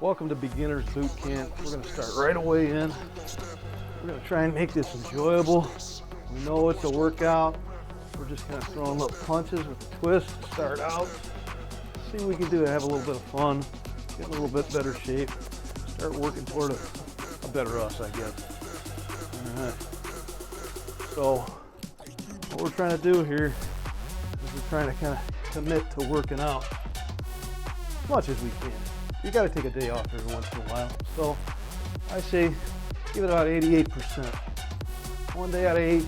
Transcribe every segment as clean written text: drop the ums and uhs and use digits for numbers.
Welcome to Beginner's Boot Camp. We're going to start right away in. We're going to try and make this enjoyable. We know it's a workout. We're just kind of throwing little punches with a twist to start out. See what we can do to have a little bit of fun, get in a little bit better shape, start working toward a better us, I guess. All right. So what we're trying to do here is we're trying to kind of commit to working out as much as we can. You got to take a day off every once in a while. So I say give it about 88%. One day out of 8,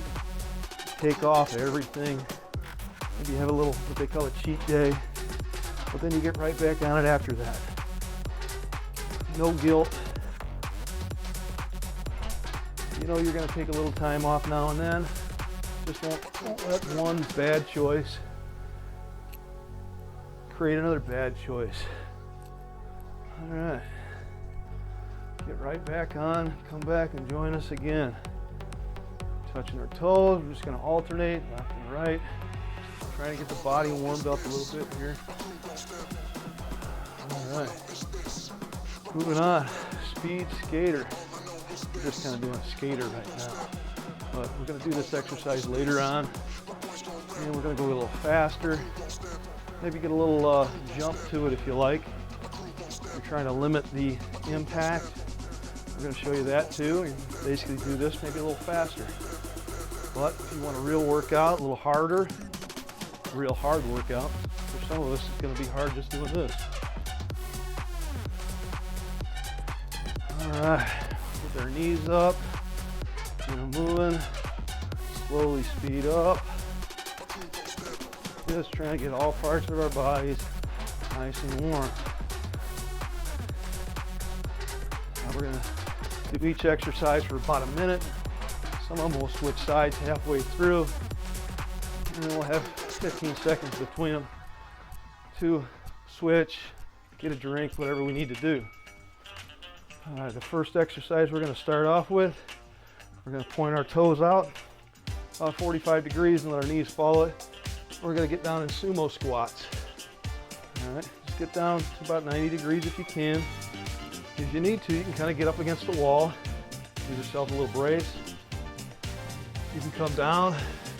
take off everything. Maybe have a little, what they call a cheat day, but then you get right back on it after that. No guilt. You know you're going to take a little time off now and then. Just don't let one bad choice create another bad choice. All right. Get right back on. Come back and join us again. Touching our toes. We're just going to alternate left and right. Trying to get the body warmed up a little bit here. All right. Moving on. Speed skater. We're just kind of doing a skater right now. But we're going to do this exercise later on. And we're going to go a little faster. Maybe get a little jump to it if you like. We're trying to limit the impact. We're going to show you that too. You basically do this maybe a little faster. But if you want a real workout, a little harder, a real hard workout, for some of us it's going to be hard just doing this. All right, get our knees up, keep them moving, slowly speed up. Just trying to get all parts of our bodies nice and warm. Now we're going to do each exercise for about a minute. Some of them will switch sides halfway through, and then we'll have 15 seconds between them to switch, get a drink, whatever we need to do. All right, the first exercise we're going to start off with, we're going to point our toes out about 45 degrees and let our knees follow it. We're going to get down in sumo squats. All right, just get down to about 90 degrees if you can. If you need to, you can kind of get up against the wall, give yourself a little brace. You can come down,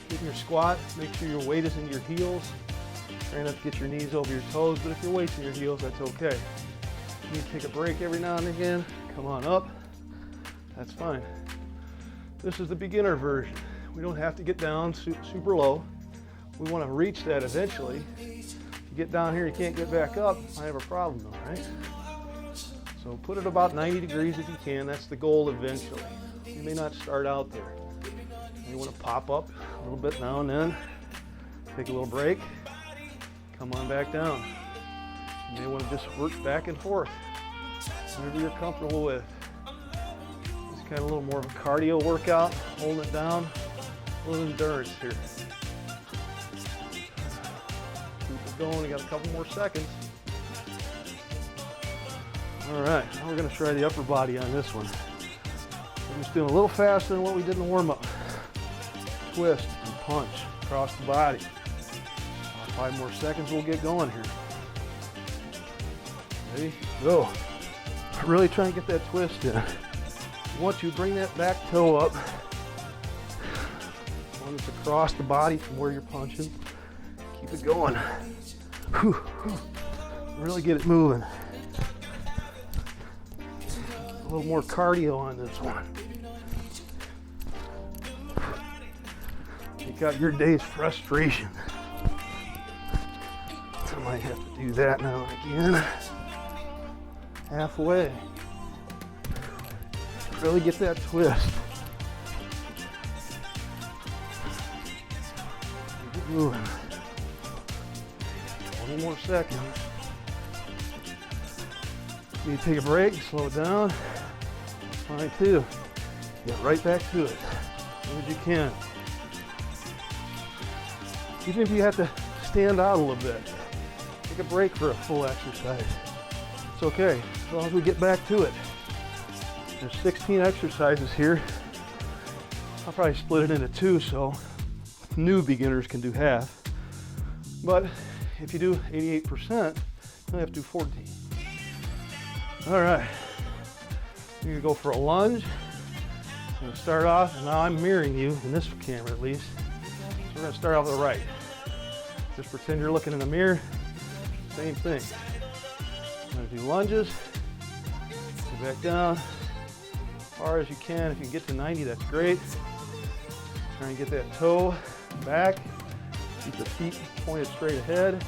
get in your squat, make sure your weight is in your heels. Try not to get your knees over your toes, but if your weight's in your heels, that's okay. You need to take a break every now and again. Come on up, that's fine. This is the beginner version. We don't have to get down super low. We want to reach that eventually. If you get down here, you can't get back up, I have a problem though, right? So put it about 90 degrees if you can. That's the goal eventually. You may not start out there. You want to pop up a little bit now and then. Take a little break. Come on back down. You may want to just work back and forth. Whatever you're comfortable with. It's kind of a little more of a cardio workout. Holding it down. A little endurance here. Keep it going. We got a couple more seconds. All right, now we're going to try the upper body on this one. We're just doing a little faster than what we did in the warm-up. Twist and punch across the body. 5 more seconds, we'll get going here. Ready? Go. Really try and get that twist in. Once you bring that back toe up, one that's across the body from where you're punching, keep it going. Whew, whew. Really get it moving. A little more cardio on this one. Take out your day's frustration. I might have to do that now and again. Halfway. Really get that twist. Keep it moving. 20 more seconds. You take a break, slow it down. Fine too. Get right back to it as soon as you can. Even if you have to stand out a little bit, take a break for a full exercise. It's okay, as long as we get back to it. There's 16 exercises here. I'll probably split it into 2 so new beginners can do half. But if you do 88%, you only have to do 14. All right, you're gonna go for a lunge. I'm gonna start off, and now I'm mirroring you in this camera at least. So we're gonna start off with the right. Just pretend you're looking in the mirror. Same thing. I'm gonna do lunges. Go back down as far as you can. If you can get to 90, that's great. Try and get that toe back. Keep the feet pointed straight ahead.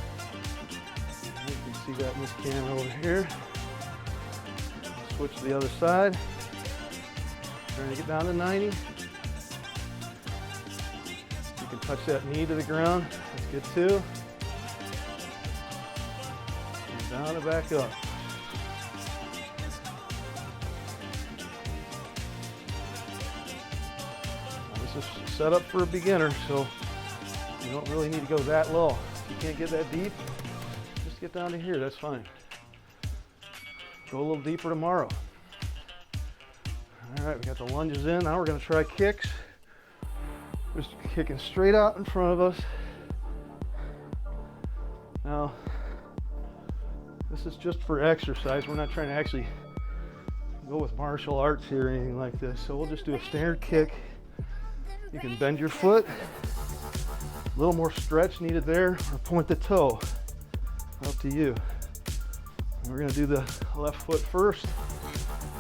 You can see that in this camera over here. Switch to the other side. Trying to get down to 90. You can touch that knee to the ground. That's good too. And down and back up. Now this is set up for a beginner, so you don't really need to go that low. If you can't get that deep, just get down to here. That's fine. Go a little deeper tomorrow. All right, we got the lunges in. Now we're going to try kicks. Just kicking straight out in front of us. Now, this is just for exercise. We're not trying to actually go with martial arts here or anything like this. So we'll just do a standard kick. You can bend your foot. A little more stretch needed there, or point the toe. Up to you. And we're going to do the left foot first.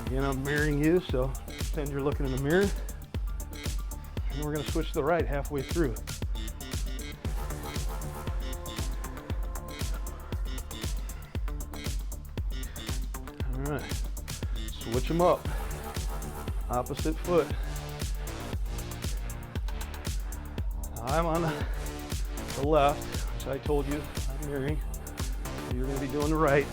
Again, I'm mirroring you, so pretend you're looking in the mirror. And we're going to switch to the right halfway through. All right, switch them up. Opposite foot. I'm on the left, which I told you I'm mirroring. So you're going to be doing the right.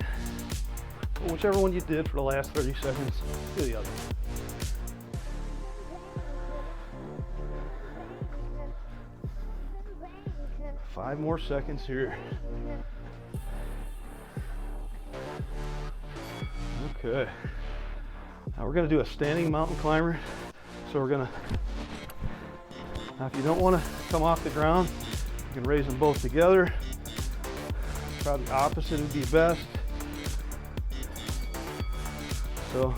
But whichever one you did for the last 30 seconds, do the other. Five more seconds here. Okay. Now we're going to do a standing mountain climber. So we're going to, now if you don't want to come off the ground, you can raise them both together. Probably opposite would be best. So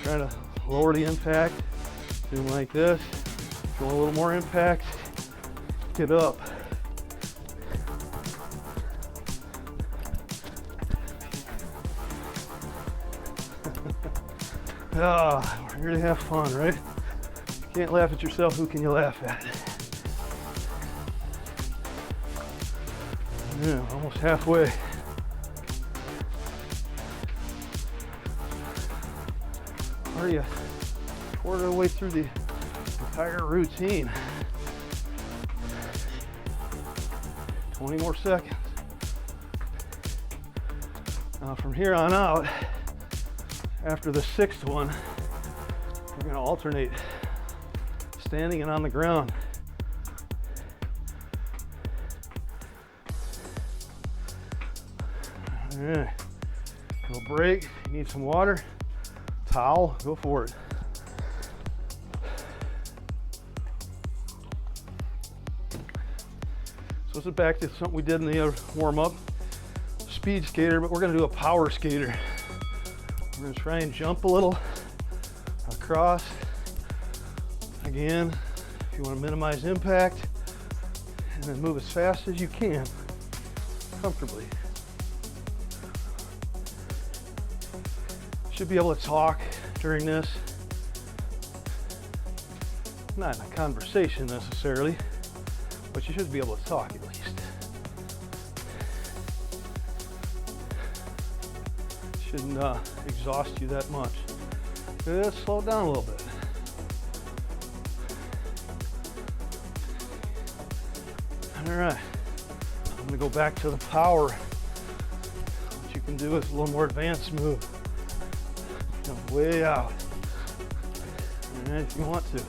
try to lower the impact, do them like this. If you want a little more impact, get up. Ah, we're here to have fun, right? If you can't laugh at yourself, who can you laugh at? Yeah, almost halfway. Are you a quarter of the way through the entire routine? 20 more seconds. Now from here on out, after the sixth one, we're going to alternate standing and on the ground. All right, little break. You need some water, towel, go for it. So this is back to something we did in the warm up. Speed skater, but we're going to do a power skater. We're going to try and jump a little across. Again, if you want to minimize impact, and then move as fast as you can, comfortably. Should be able to talk during this. Not in a conversation necessarily, but you should be able to talk at least. Shouldn't exhaust you that much. Let's slow down a little bit. All right, I'm gonna go back to the power. What you can do is a little more advanced move. Jump way out. All right, if you want to.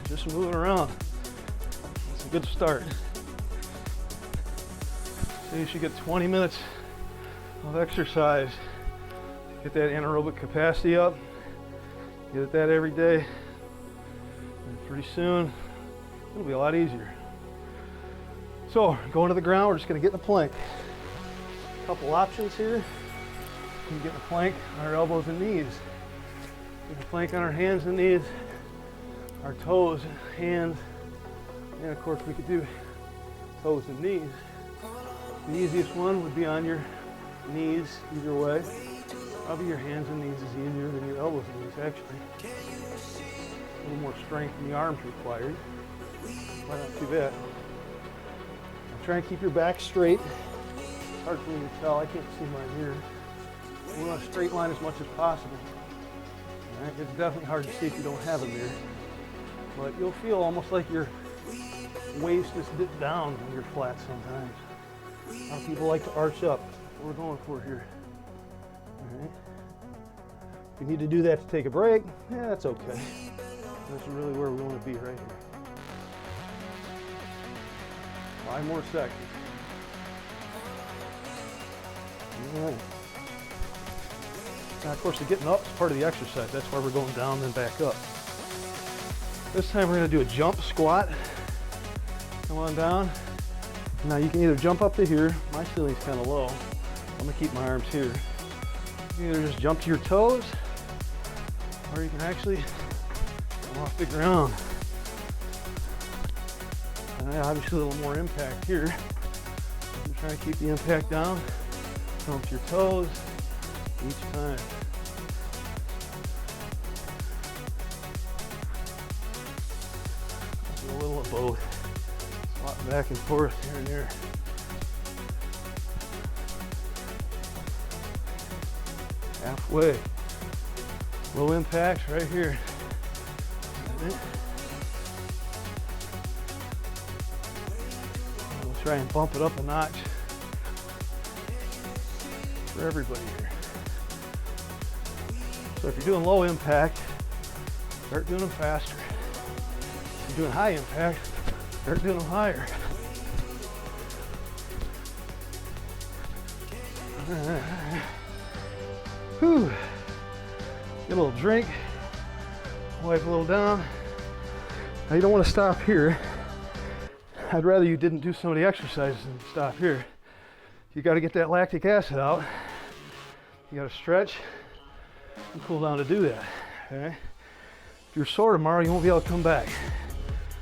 Just moving around. That's a good start. So you should get 20 minutes of exercise. Get that anaerobic capacity up. Get at that every day. And pretty soon, it'll be a lot easier. So, going to the ground, we're just gonna get in a plank. A couple options here. can get a plank on our elbows and knees. Get a plank on our hands and knees, our toes, hands, and of course we could do toes and knees. The easiest one would be on your knees either way. Probably your hands and knees is easier than your elbows and knees actually. A little more strength in the arms required, but not too bad. Now try and keep your back straight. It's hard for me to tell, I can't see mine here. We want a straight line as much as possible. All right? It's definitely hard to see if you don't have a mirror, but you'll feel almost like your waist is dipped down when you're flat sometimes. A lot of people like to arch up. That's what we're going for here. All right. If you need to do that to take a break, yeah, that's okay. That's really where we want to be right here. 5 more seconds. All right. Now, of course, the getting up is part of the exercise. That's why we're going down and back up. This time we're going to do a jump squat. Come on down. Now you can either jump up to here. My ceiling's kind of low. I'm going to keep my arms here. You can either just jump to your toes, or you can actually come off the ground. Obviously a little more impact here. I'm trying to keep the impact down. Jump to your toes each time. Do a little of both. Swap back and forth here and there. Halfway. Low impact right here. We'll try and bump it up a notch for everybody here. So if you're doing low impact, start doing them faster. If you're doing high impact, start doing them higher. Whew. Get a little drink, wipe a little down. Now you don't want to stop here. I'd rather you didn't do some of the exercises than stop here. You got to get that lactic acid out. You got to stretch and cool down to do that. Okay? If you're sore tomorrow, you won't be able to come back.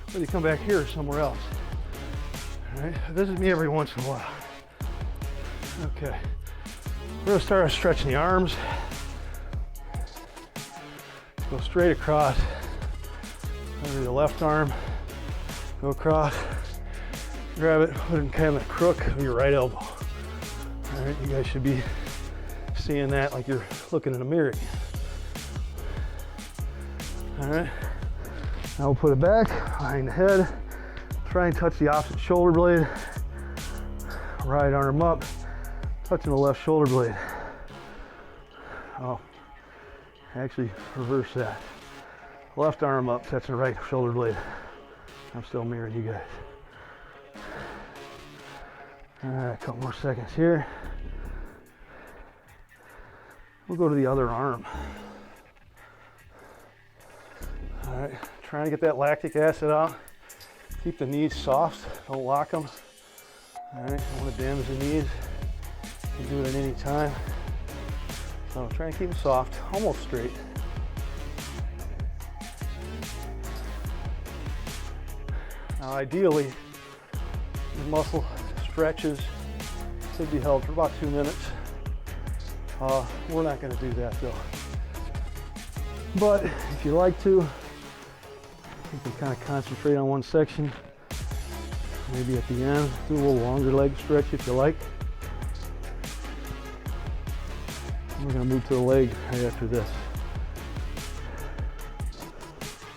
Whether you come back here or somewhere else. All right? Visit me every once in a while. Okay. We're going to start stretching the arms. Go straight across. Over the left arm. Go across. Grab it, put it in kind of the crook of your right elbow. All right, you guys should be seeing that like you're looking in a mirror. All right, now we'll put it back behind the head. Try and touch the opposite shoulder blade. Right arm up, touching the left shoulder blade. Oh, actually reverse that. Left arm up, touching the right shoulder blade. I'm still mirroring you guys. All right, a couple more seconds here. We'll go to the other arm. All right, trying to get that lactic acid out. Keep the knees soft, don't lock them. All right, don't want to damage the knees. You can do it at any time. So try and keep them soft, almost straight. Now ideally, the muscle stretches should be held for about 2 minutes. We're not going to do that though. But if you like to, you can kind of concentrate on one section. Maybe at the end, do a little longer leg stretch if you like. We're going to move to the leg right after this.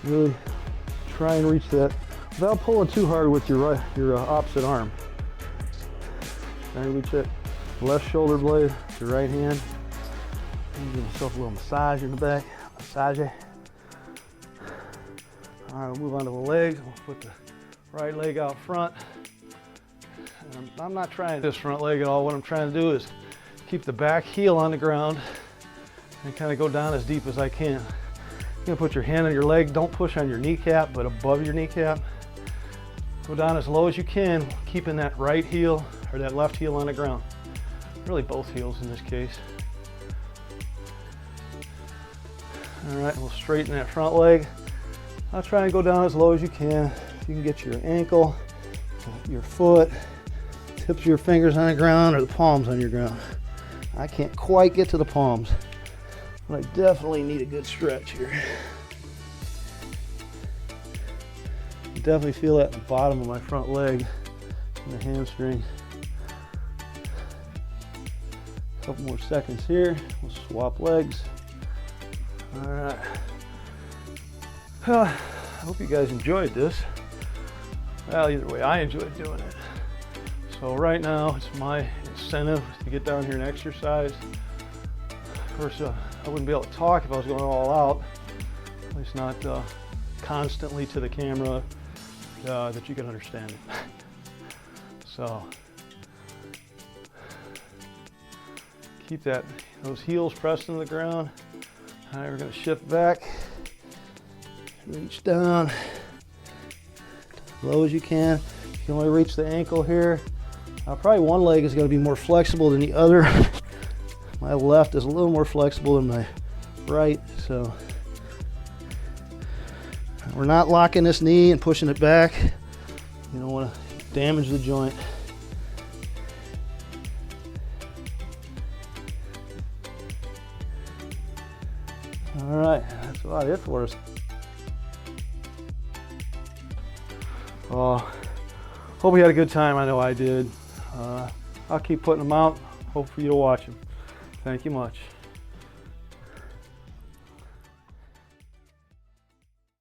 Really try and reach that without pulling too hard with your opposite arm. Try and reach that left shoulder blade, your right hand. Give yourself a little massage in the back. Massage it. All right, we'll move on to the legs. We'll put the right leg out front. And I'm not trying this front leg at all. What I'm trying to do is keep the back heel on the ground and kind of go down as deep as I can. You're gonna put your hand on your leg. Don't push on your kneecap, but above your kneecap. Go down as low as you can, keeping that right heel or that left heel on the ground. Really both heels in this case. All right, we'll straighten that front leg. I'll try and go down as low as you can. If you can get your ankle, your foot, tips of your fingers on the ground, or the palms on your ground. I can't quite get to the palms, but I definitely need a good stretch here. I definitely feel that in the bottom of my front leg and the hamstring. A couple more seconds here. We'll swap legs. All right. I hope you guys enjoyed this. Well, either way, I enjoyed doing it. So right now, it's my incentive to get down here and exercise. Of course, I wouldn't be able to talk if I was going all out. At least not constantly to the camera that you can understand it. So keep those heels pressed into the ground. All right, we're going to shift back, reach down as low as you can. You can only reach the ankle here. Probably one leg is going to be more flexible than the other. My left is a little more flexible than my right, so we're not locking this knee and pushing it back. You don't want to damage the joint. All right, that's about it for us. Hope we had a good time. I know I did. I'll keep putting them out. Hope for you to watch them. Thank you much.